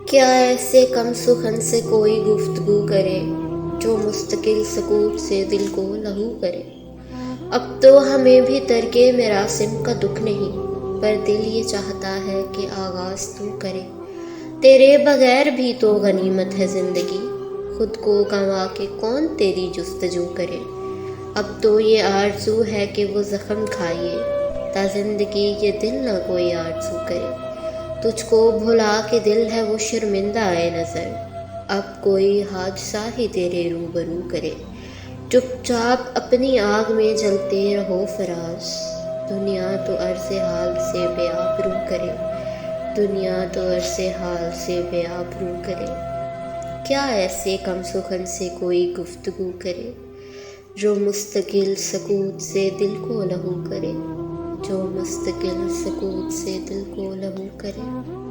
کیا ایسے کم سخن سے کوئی گفتگو کرے جو مستقل سکوت سے دل کو لہو کرے؟ اب تو ہمیں بھی ترک مراسم کا دکھ نہیں، پر دل یہ چاہتا ہے کہ آغاز تو کرے۔ تیرے بغیر بھی تو غنیمت ہے زندگی، خود کو گنوا کے کون تیری جستجو کرے؟ اب تو یہ آرزو ہے کہ وہ زخم کھائے تا زندگی یہ دل نہ کوئی آرزو کرے۔ تجھ کو بھلا کے دل ہے وہ شرمندہ آئے نظر، اب کوئی حادثہ ہی تیرے روبرو کرے۔ چپ چاپ اپنی آگ میں جلتے رہو فراز، دنیا تو عرض حال سے بے آبرو کرے، دنیا تو عرض حال سے بے آبرو کرے۔ کیا ایسے کم سخن سے کوئی گفتگو کرے جو مستقل سکوت سے دل کو لہو کرے، جو مستقل سکوت سے دل کو لہو کرے۔